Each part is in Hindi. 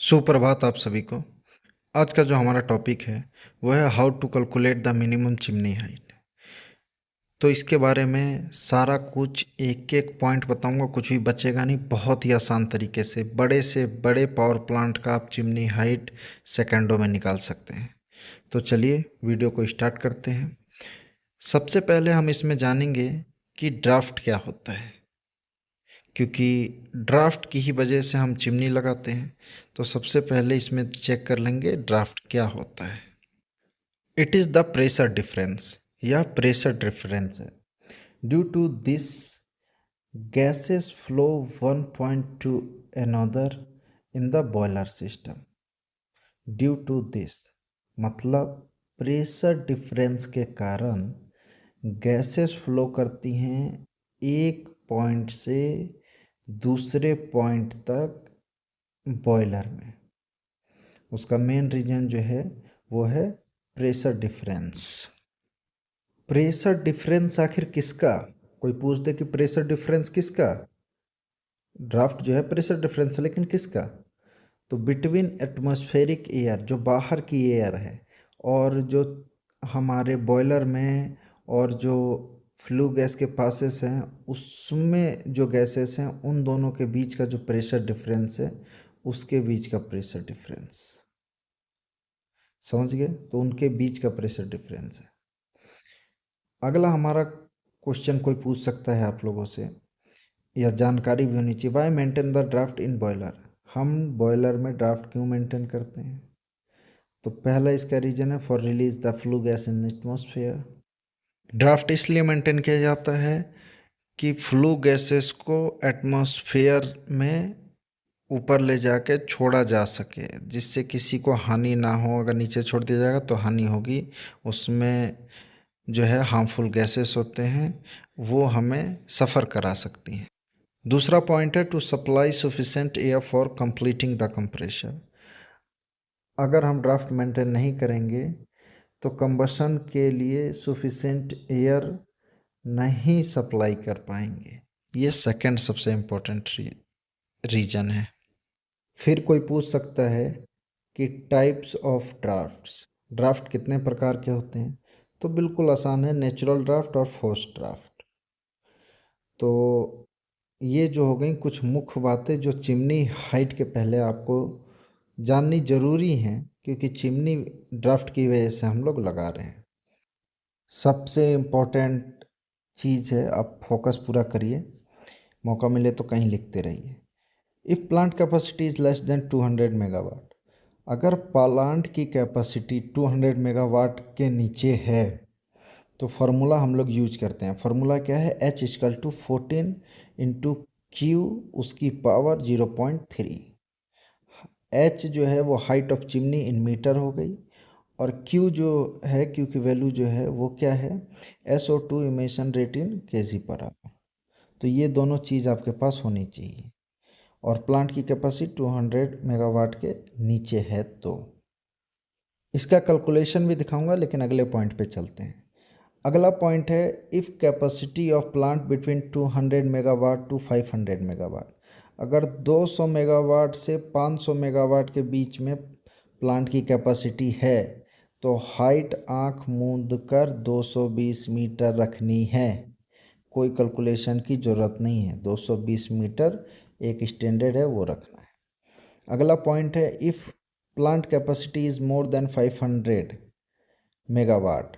सुप्रभात आप सभी को। आज का जो हमारा टॉपिक है वह है how to calculate the minimum chimney height. तो इसके बारे में सारा कुछ एक एक पॉइंट बताऊंगा, कुछ भी बचेगा नहीं। बहुत ही आसान तरीके से बड़े पावर प्लांट का आप चिमनी हाइट सेकंडों में निकाल सकते हैं। तो चलिए वीडियो को स्टार्ट करते हैं। सबसे पहले हम इसमें जानेंगे कि ड्राफ्ट क्या होता है, क्योंकि ड्राफ्ट की ही वजह से हम चिमनी लगाते हैं। तो सबसे पहले इसमें चेक कर लेंगे ड्राफ्ट क्या होता है। It is the pressure difference या प्रेशर डिफरेंस है। Due to this gases flow one point to another in the boiler system. Due to this मतलब प्रेशर डिफरेंस के कारण गैसेस फ्लो करती हैं एक पॉइंट से दूसरे पॉइंट तक बॉयलर में। उसका मेन रीज़न जो है वो है प्रेशर डिफरेंस। प्रेशर डिफरेंस आखिर किसका? कोई पूछ दे कि प्रेशर डिफरेंस किसका? ड्राफ्ट जो है प्रेशर डिफरेंस, लेकिन किसका? तो बिटवीन एटमॉस्फेरिक एयर, जो बाहर की एयर है, और जो हमारे बॉयलर में और जो फ्लू गैस के पासेस हैं उसमें जो गैसेस हैं, उन दोनों के बीच का जो प्रेशर डिफरेंस है उसके बीच का प्रेशर डिफरेंस। समझ गए? तो उनके बीच का प्रेशर डिफरेंस है। अगला हमारा क्वेश्चन कोई पूछ सकता है आप लोगों से, या जानकारी भी होनी चाहिए, why maintain the draft in boiler. हम बॉयलर में ड्राफ्ट क्यों मेंटेन करते हैं? तो पहला इसका रीजन है for release the flue gas in atmosphere. Draft इसलिए मेंटेन किया जाता है कि फ्लू गैसेस को एटमॉस्फेयर में ऊपर ले जाके छोड़ा जा सके, जिससे किसी को हानि ना हो। अगर नीचे छोड़ दिया जाएगा तो हानि होगी, उसमें जो है हार्मफुल गैसेस होते हैं, वो हमें सफ़र करा सकती हैं। दूसरा पॉइंट है to supply sufficient air for completing the compressor. अगर हम ड्राफ्ट मेंटेन नहीं करेंगे तो कंबशन के लिए सफिशेंट एयर नहीं सप्लाई कर पाएंगे। ये सेकंड सबसे इम्पोर्टेंट रीजन है। फिर कोई पूछ सकता है कि टाइप्स ऑफ ड्राफ्ट्स, ड्राफ्ट कितने प्रकार के होते हैं? तो बिल्कुल आसान है, नेचुरल ड्राफ्ट और फोर्स्ड ड्राफ्ट। तो ये जो हो गई कुछ मुख्य बातें जो चिमनी हाइट के पहले आपको जाननी ज़रूरी हैं, क्योंकि चिमनी ड्राफ्ट की वजह से हम लोग लगा रहे हैं। सबसे इम्पोर्टेंट चीज़ है, आप फोकस पूरा करिए, मौका मिले तो कहीं लिखते रहिए। If plant capacity is less than 200 megawatt, अगर प्लांट की कैपेसिटी 200 मेगावाट के नीचे है तो फार्मूला हम लोग यूज करते हैं। फार्मूला क्या है? H equal to 14 into Q उसकी पावर 0.3। H जो है वो height of chimney in metre हो गई, और Q जो है, Q की वैल्यू जो है वो क्या है? SO2 emission rate in KG per hour. तो ये दोनों चीज़ आपके पास होनी चाहिए, और प्लांट की कैपेसिटी 200 मेगावाट के नीचे है। तो इसका कैलकुलेशन भी दिखाऊंगा, लेकिन अगले पॉइंट पे चलते हैं। अगला पॉइंट है if capacity of plant between 200 megawatt to 500 megawatt. अगर 200 मेगावाट से 500 मेगावाट के बीच में प्लांट की कैपेसिटी है तो हाइट आंख मूंद कर 220 मीटर रखनी है। कोई कैलकुलेशन की ज़रूरत नहीं है, 220 मीटर एक स्टैंडर्ड है, वो रखना है। अगला पॉइंट है if plant capacity is more than 500 megawatt,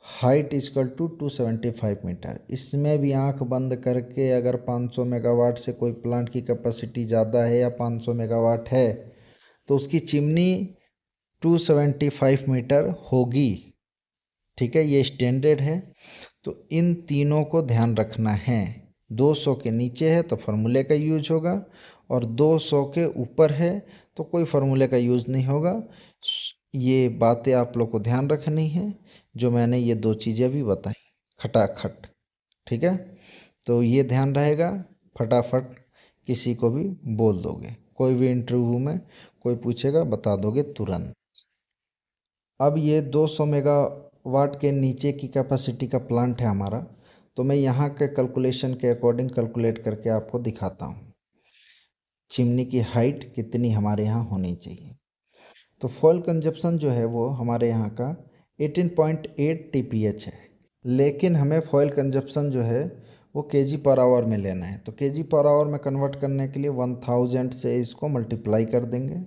height equal to 275 metre. इसमें भी आंख बंद करके अगर 500 मेगावाट से कोई प्लांट की कैपेसिटी ज़्यादा है या 500 मेगावाट है तो उसकी चिमनी 275 मीटर होगी। ठीक है, ये स्टैंडर्ड है। तो इन तीनों को ध्यान रखना है। 200 के नीचे है तो फार्मूले का यूज होगा, और 200 के ऊपर है तो कोई फार्मूले का यूज़ नहीं होगा। ये बातें आप लोग को ध्यान रखनी है, जो मैंने ये दो चीज़ें भी बताई खटाखट। ठीक है, तो ये ध्यान रहेगा, फटाफट किसी को भी बोल दोगे, कोई भी इंटरव्यू में कोई पूछेगा बता दोगे तुरंत। अब ये 200 मेगावाट के नीचे की कैपेसिटी का प्लांट है हमारा, तो मैं यहाँ के कैलकुलेशन के अकॉर्डिंग कैलकुलेट करके आपको दिखाता हूँ। चिमनी की हाइट कितनी हमारे यहाँ होनी चाहिए। तो फॉयल कंजप्शन जो है वो हमारे यहाँ का 18.8 TPH है, लेकिन हमें फॉयल कंजप्शन जो है वो केजी पर आवर में लेना है। तो केजी पर आवर में कन्वर्ट करने के लिए 1000 से इसको मल्टीप्लाई कर देंगे।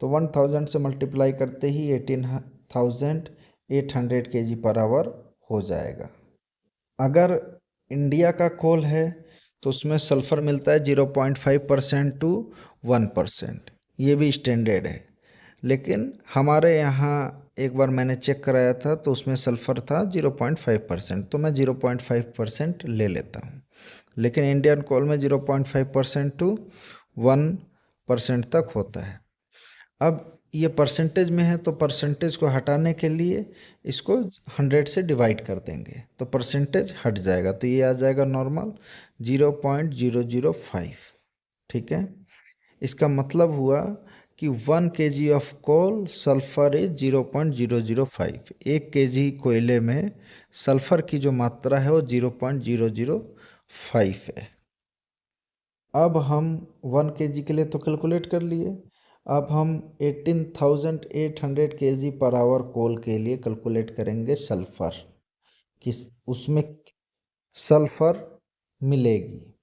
तो 1000 से मल्टीप्लाई करते ही 18,800 केजी पर आवर हो जाएगा। अगर इंडिया का कोल है तो उसमें सल्फ़र मिलता है 0.5% टू 1%, ये भी स्टैंडर्ड है। लेकिन हमारे यहाँ एक बार मैंने चेक कराया था तो उसमें सल्फ़र था 0.5%, तो मैं 0.5% ले लेता हूँ। लेकिन इंडियन कोल में 0.5% टू 1% तक होता है। अब ये परसेंटेज में है तो परसेंटेज को हटाने के लिए इसको 100 से डिवाइड कर देंगे तो परसेंटेज हट जाएगा, तो ये आ जाएगा नॉर्मल 0.005। ठीक है, इसका मतलब हुआ कि 1 kg of coal sulphur is 0.005। 1 kg कोयले में सल्फर की जो मात्रा है वो 0.005 है। अब हम 1 kg के लिए तो कैलकुलेट कर लिए, अब हम 18,800 kg पर आवर कोल के लिए कैलकुलेट करेंगे सल्फर, कि उसमें सल्फर मिलेगी।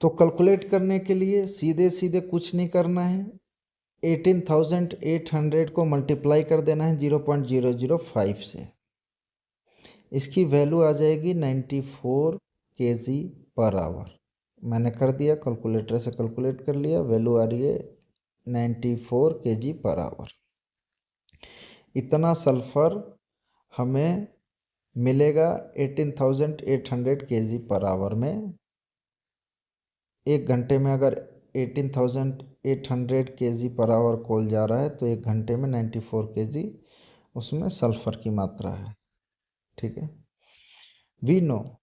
तो कैलकुलेट करने के लिए सीधे सीधे कुछ नहीं करना है, 18,800 को मल्टीप्लाई कर देना है 0.005 से। इसकी वैल्यू आ जाएगी 94 kg पर आवर। मैंने कर दिया, कैलकुलेटर से कैलकुलेट कर लिया, वैल्यू आ रही है 94 kg पर आवर। इतना सल्फ़र हमें मिलेगा 18,800 kg पर आवर में। एक घंटे में अगर 18,800 kg पर आवर कोल जा रहा है तो एक घंटे में 94 kg उसमें सल्फ़र की मात्रा है। ठीक है, we know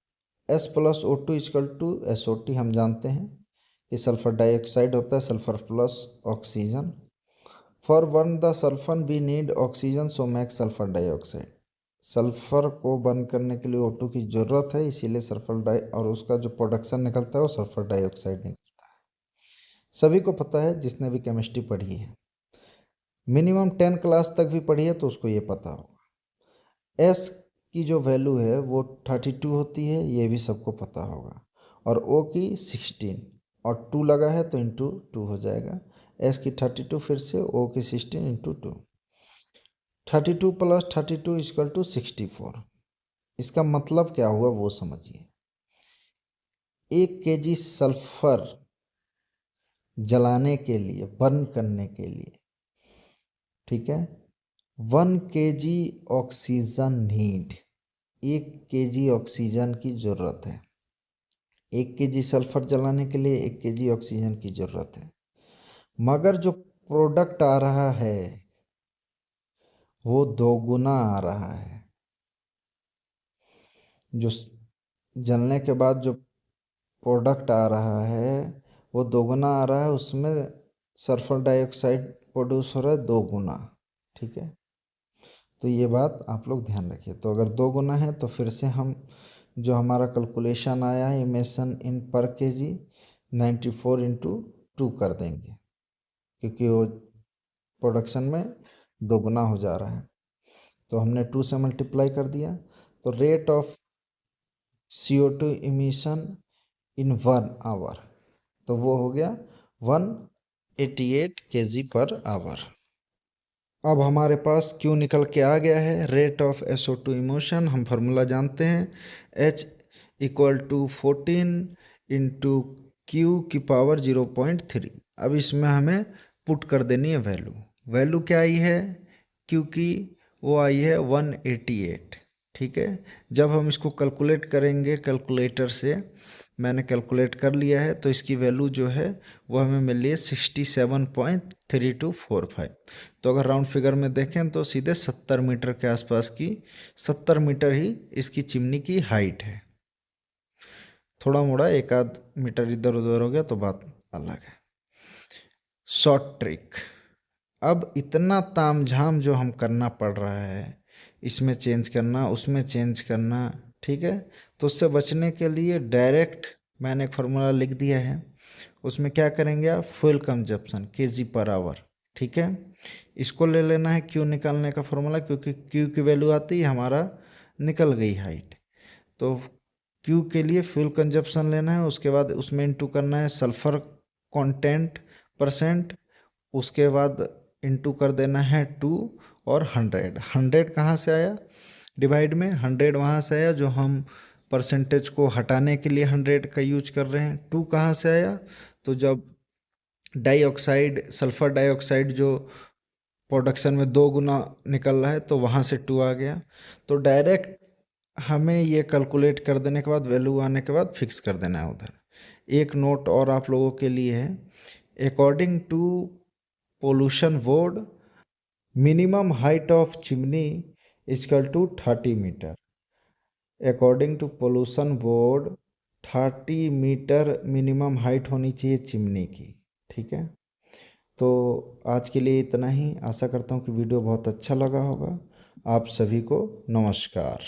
S plus O2 equal to SO2, हम जानते हैं कि सल्फ़र डाइऑक्साइड होता है sulphur plus oxygen. For burn the sulphur we need oxygen so make sulphur dioxide. Sulphur को बर्न करने के लिए O2 की ज़रूरत है, इसीलिए सल्फ़र डाई और उसका जो प्रोडक्शन निकलता है वो सल्फ़र डाइऑक्साइड निकलता है। सभी को पता है जिसने भी केमिस्ट्री पढ़ी है, मिनिमम 10 क्लास तक भी पढ़ी है तो उसको ये पता होगा। S की जो वैल्यू है वो 32 होती है, ये भी सबको पता होगा, और O की 16 और 2 लगा है तो इंटू 2 हो जाएगा। S की 32 फिर से, O की 16 इंटू 2, 32 प्लस 32 इक्वल टू 64। इसका मतलब क्या हुआ वो समझिए। 1 kg सल्फर जलाने के लिए, बर्न करने के लिए, ठीक है, 1 kg oxygen need, 1 kg oxygen की ज़रूरत है। 1 kg सल्फर जलाने के लिए 1 kg ऑक्सीजन की ज़रूरत है, मगर जो प्रोडक्ट आ रहा है वो दोगुना आ रहा है। जो जलने के बाद जो प्रोडक्ट आ रहा है वो दोगुना आ रहा है, उसमें सल्फर डाइऑक्साइड प्रोड्यूस हो रहा है 2 गुना। ठीक है, तो ये बात आप लोग ध्यान रखिए। तो अगर 2 गुना है तो फिर से हम जो हमारा कैलकुलेशन आया है इमेशन इन पर केजी 94 इंटू 2 कर देंगे, क्योंकि वो प्रोडक्शन में 2 गुना हो जा रहा है। तो हमने 2 से मल्टीप्लाई कर दिया, तो rate of CO2 emission in 1 hour, तो वो हो गया 188 kg पर आवर। अब हमारे पास Q निकल के आ गया है, रेट ऑफ SO2 इमोशन। हम फार्मूला जानते हैं, H equal to 14 into Q की पावर 0.3। अब इसमें हमें पुट कर देनी है वैल्यू। वैल्यू क्या आई है Q की, वो आई है 188। ठीक है, जब हम इसको कैलकुलेट करेंगे कैलकुलेटर से, मैंने कैलकुलेट कर लिया है, तो इसकी वैल्यू जो है वो हमें मिल रही है 67.3245। तो अगर राउंड फिगर में देखें तो सीधे 70 मीटर के आसपास की, 70 मीटर ही इसकी चिमनी की हाइट है। थोड़ा मोड़ा एक आध मीटर इधर उधर हो गया तो बात अलग है। शॉर्ट ट्रिक, अब इतना तामझाम जो हम करना पड़ रहा है, इसमें चेंज करना उसमें चेंज करना, ठीक है, तो उससे बचने के लिए डायरेक्ट मैंने एक फार्मूला लिख दिया है, उसमें क्या करेंगे आप, fuel consumption KG per hour, ठीक है। इसको ले लेना है क्यू निकालने का फॉर्मूला, क्योंकि क्यू की वैल्यू आती है हमारा निकल गई हाइट। तो क्यू के लिए फ्यूल कंजप्शन लेना है, उसके बाद उसमें इंटू करना है सल्फर कंटेंट परसेंट, उसके बाद इंटू कर देना है 2 और 100। 100 कहाँ से आया, डिवाइड में 100 वहाँ से आया जो हम परसेंटेज को हटाने के लिए 100 का यूज कर रहे हैं। 2 कहाँ से आया, तो जब डाइऑक्साइड सल्फर डाइऑक्साइड जो प्रोडक्शन में 2 गुना निकल रहा है तो वहाँ से 2 आ गया। तो डायरेक्ट हमें ये कैलकुलेट कर देने के बाद, वैल्यू आने के बाद फिक्स कर देना है उधर। एक नोट और आप लोगों के लिए है, according to pollution board minimum height of chimney equal to 30 metre. According to pollution board 30 metre minimum height होनी चाहिए चिमनी की, ठीक है। तो आज के लिए इतना ही। आशा करता हूँ कि वीडियो बहुत अच्छा लगा होगा। आप सभी को नमस्कार।